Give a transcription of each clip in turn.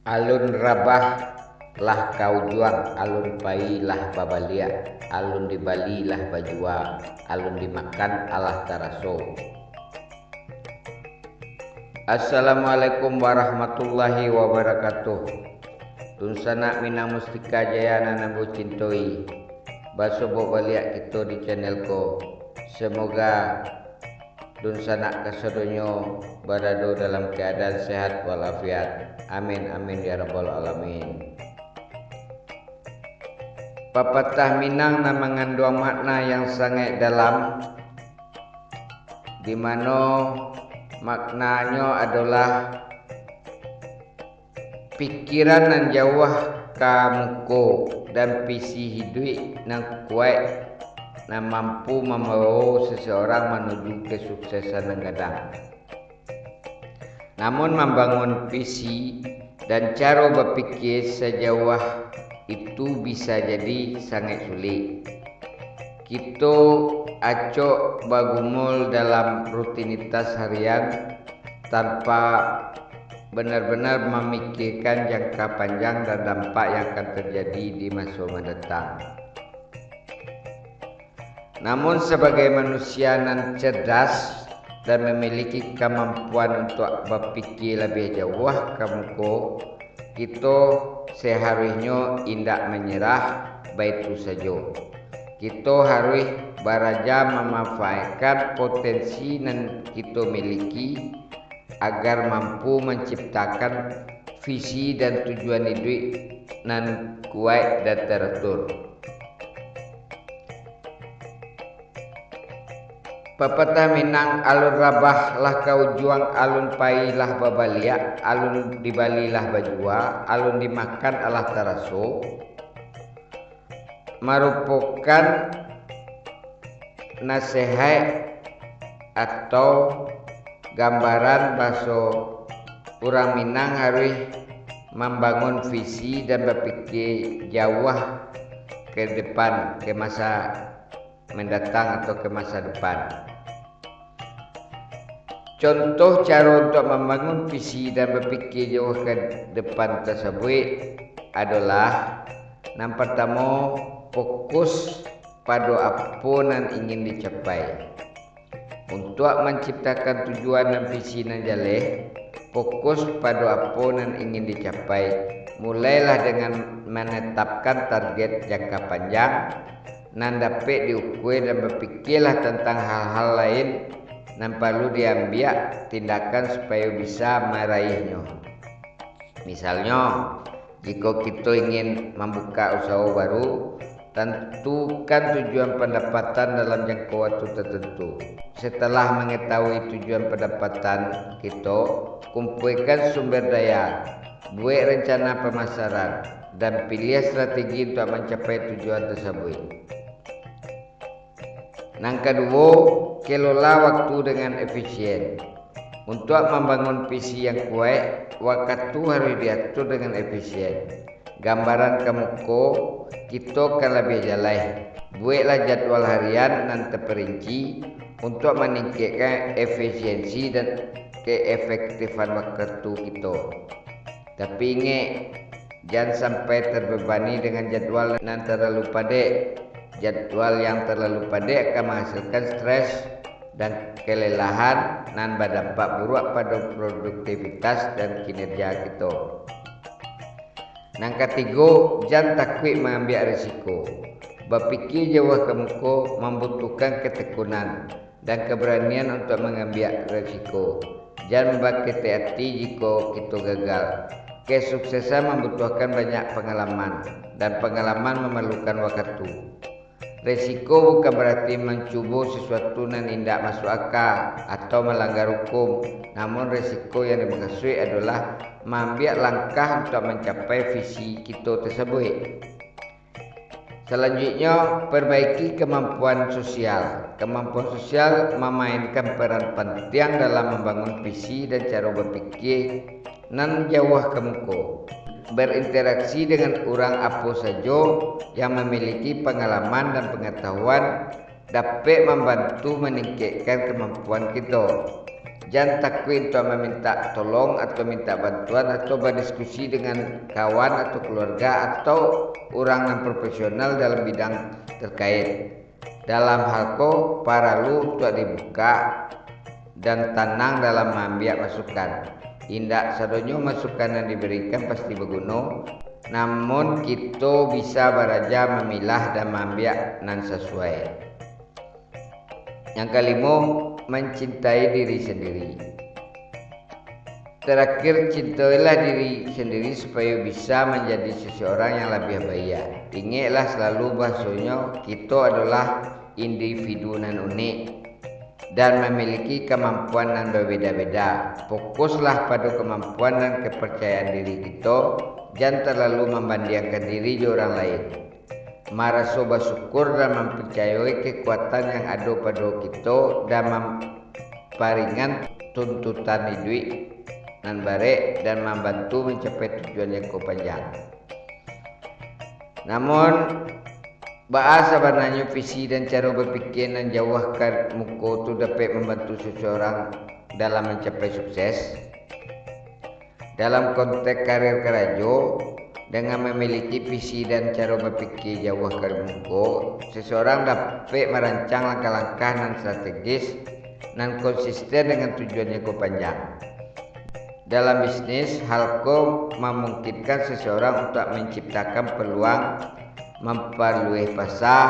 Alun rabah lah kau juang, alun pai lah babalia, alun di Bali lah bajua, alun dimakan alah taraso. Assalamualaikum warahmatullahi wabarakatuh. Tunsana minang mustika jayana nambu cintoi. Basobo baliak kita di channelku. Semoga dunsana kasadonyo berada dalam keadaan sehat walafiat. Amin amin ya rabbal alamin. Pepatah Minang na mengandung makna yang sangat dalam, di mana maknanya adalah pikiran nan jauh kamuko dan visi hidup nan kuat nan mampu membawa seseorang menuju kesuksesan yang gadang. Namun membangun visi dan cara berpikir sejauh itu bisa jadi sangat sulit. Kita acok bagumul dalam rutinitas harian tanpa benar-benar memikirkan jangka panjang dan dampak yang akan terjadi di masa mendatang. Namun sebagai manusia yang cerdas dan memiliki kemampuan untuk berpikir lebih jauh kamuko, kita seharusnya tidak menyerah begitu saja. Kita harus beraja memanfaatkan potensi yang kita miliki agar mampu menciptakan visi dan tujuan hidup yang kuat dan teratur. Pepatah Minang, alun rabah lah kau juang, alun pai lah babalia, alun di Bali lah bajua, alun dimakan alah taraso, merupakan nasihat atau gambaran bahasa orang Minang harus membangun visi dan berpikir jauh ke depan, ke masa mendatang atau ke masa depan. Contoh cara untuk membangun visi dan berpikir jauh ke depan tersebut adalah yang pertama, fokus pada apa yang ingin dicapai. Untuk menciptakan tujuan dan visi yang jelas, fokus pada apa yang ingin dicapai. Mulailah dengan menetapkan target jangka panjang yang dapat diukur dan berpikirlah tentang hal-hal lain yang perlu diambil tindakan supaya bisa meraihnya. Misalnya, jika kita ingin membuka usaha baru, tentukan tujuan pendapatan dalam jangka waktu tertentu. Setelah mengetahui tujuan pendapatan kita, kumpulkan sumber daya, buat rencana pemasaran, dan pilih strategi untuk mencapai tujuan tersebut. Yang kedua, kelola waktu dengan efisien. Untuk membangun visi yang kuat, waktu harus diatur dengan efisien. Gambaran kemuko, kita akan lebih jelas. Buatlah jadwal harian yang terperinci untuk meningkatkan efisiensi dan keefektifan waktu kita. Tapi ingat, jangan sampai terbebani dengan jadwal yang terlalu padat. Jadwal yang terlalu padat akan menghasilkan stres dan kelelahan dan berdampak buruk pada produktivitas dan kinerja kita. Yang ketiga, jangan takut mengambil risiko. Berpikir jauh ke muka membutuhkan ketekunan dan keberanian untuk mengambil risiko. Jangan berhati-hati jika kita gagal. Kesuksesan membutuhkan banyak pengalaman dan pengalaman memerlukan waktu. Resiko bukan berarti mencuba sesuatu yang tidak masuk akal atau melanggar hukum. Namun resiko yang dimaksud adalah mengambil langkah untuk mencapai visi kita tersebut. Selanjutnya, perbaiki kemampuan sosial. Kemampuan sosial memainkan peran penting dalam membangun visi dan cara berpikir nan jauh kemuko. Berinteraksi dengan orang apa saja yang memiliki pengalaman dan pengetahuan dapat membantu meningkatkan kemampuan kita. Jangan takut untuk meminta tolong atau minta bantuan atau berdiskusi dengan kawan atau keluarga atau orang yang profesional dalam bidang terkait. Dalam hal ko, perlu untuk dibuka dan tenang dalam mengambil masukan. Tidak sadonyo masukan yang diberikan pasti berguna, namun kita bisa beraja memilah dan mengambil yang sesuai. Yang kelima, mencintai diri sendiri. Terakhir, cintailah diri sendiri supaya bisa menjadi seseorang yang lebih baik. Ingatlah selalu bahasanya kita adalah individu yang unik dan memiliki kemampuan yang berbeda-beda. Fokuslah pada kemampuan dan kepercayaan diri kita, jangan terlalu membandingkan diri dengan orang lain. Merasa bersyukur dan mempercayai kekuatan yang ada pada kita dan memparingan tuntutan hidup dan baik dan membantu mencapai tujuan yang panjang. Namun bahasa sebenarnya visi dan cara berpikir yang jauh ke muka itu dapat membantu seseorang dalam mencapai sukses. Dalam konteks karir kerja, dengan memiliki visi dan cara berpikir jauh ke muka, seseorang dapat merancang langkah-langkah dan strategis dan konsisten dengan tujuan yang panjang. Dalam bisnis, hal itu memungkinkan seseorang untuk menciptakan peluang, memperluas pasar,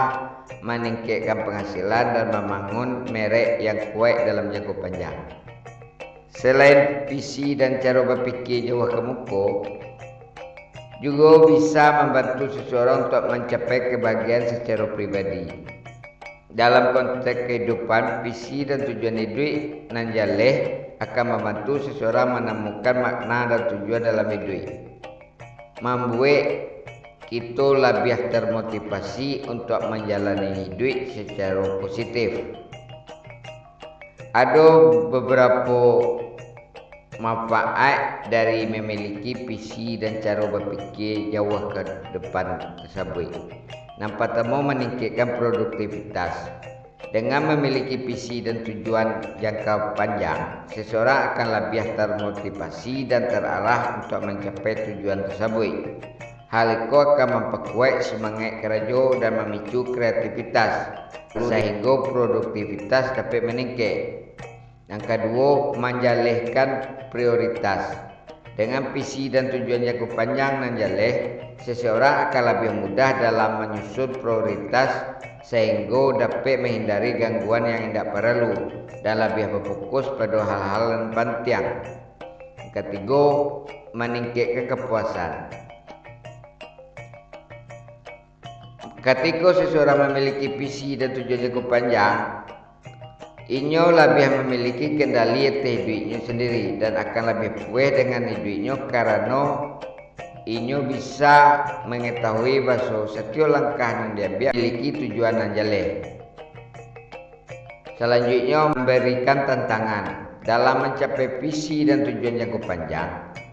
meningkatkan penghasilan dan membangun merek yang kuat dalam jangka panjang. Selain visi dan cara berpikir jauh ke muka, juga bisa membantu seseorang untuk mencapai kebahagiaan secara pribadi. Dalam konteks kehidupan, visi dan tujuan hidup nan jaleh akan membantu seseorang menemukan makna dan tujuan dalam hidup, membuat kita lebih termotivasi untuk menjalani hidup secara positif. Ada beberapa manfaat dari memiliki visi dan cara berpikir jauh ke depan tersebut. Yang pertama, meningkatkan produktivitas. Dengan memiliki visi dan tujuan jangka panjang, seseorang akan lebih termotivasi dan terarah untuk mencapai tujuan tersebut. Hal itu akan memperkuat semangat kerja dan memicu kreativitas, sehingga produktivitas dapat meningkat. Yang kedua, menjalihkan prioritas. Dengan visi dan tujuan jangka panjang dan jalih, seseorang akan lebih mudah dalam menyusun prioritas sehingga dapat menghindari gangguan yang tidak perlu dan lebih berfokus pada hal-hal yang penting. Yang ketiga, meningkatkan kepuasan. Ketika seseorang memiliki visi dan tujuan jangka panjang, inyo lebih memiliki kendali atas hidupnya sendiri dan akan lebih puas dengan hidupnya karena inyo bisa mengetahui bahawa setiap langkah yang diambil memiliki tujuan yang jelas. Selanjutnya, memberikan tantangan. Dalam mencapai visi dan tujuan jangka panjang,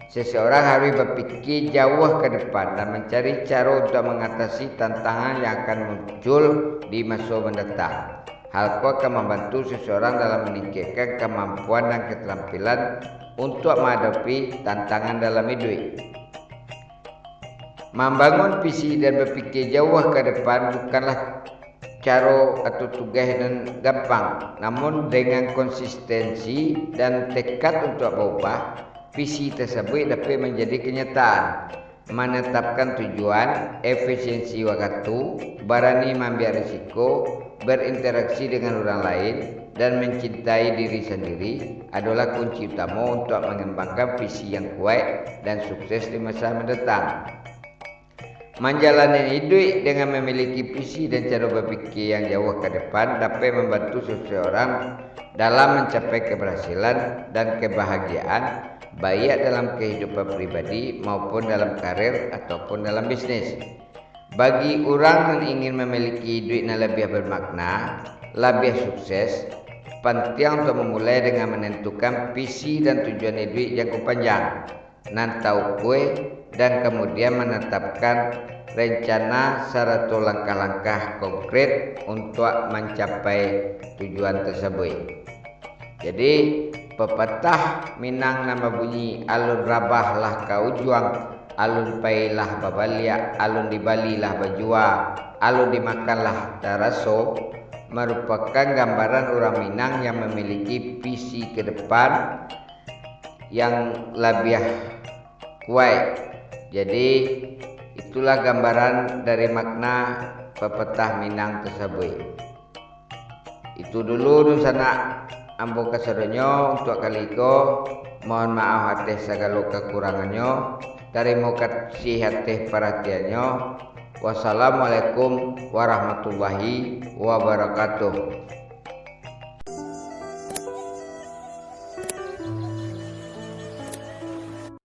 seseorang harus berpikir jauh ke depan dan mencari cara untuk mengatasi tantangan yang akan muncul di masa mendatang. Hal itu akan membantu seseorang dalam meningkatkan kemampuan dan keterampilan untuk menghadapi tantangan dalam hidup. Membangun visi dan berpikir jauh ke depan bukanlah cara atau tugas yang gampang, namun dengan konsistensi dan tekad untuk berubah, visi tersebut dapat menjadi kenyataan. Menetapkan tujuan, efisiensi waktu, berani mengambil risiko, berinteraksi dengan orang lain, dan mencintai diri sendiri adalah kunci utama untuk mengembangkan visi yang kuat dan sukses di masa mendatang. Menjalani hidup dengan memiliki visi dan cara berpikir yang jauh ke depan dapat membantu seseorang dalam mencapai keberhasilan dan kebahagiaan, baik dalam kehidupan pribadi maupun dalam karir ataupun dalam bisnis. Bagi orang yang ingin memiliki duit yang lebih bermakna, lebih sukses, penting untuk memulai dengan menentukan visi dan tujuan duit jangka panjang, nan tahu kue, dan kemudian menetapkan rencana serta langkah-langkah konkret untuk mencapai tujuan tersebut. Jadi pepatah Minang nama bunyi alun rabahlah kau juang, alun pailah babalia, alun dibalilah bajua, alun dimakanlah taraso, merupakan gambaran orang Minang yang memiliki visi ke depan yang lebih kuat. Jadi itulah gambaran dari makna pepatah Minang tersebut. Itu dulu sana ambo kasaronyo untuk kali ko. Mohon maaf atas segala kekurangannya. Terima kasih atas perhatiannya. Wassalamualaikum warahmatullahi wabarakatuh.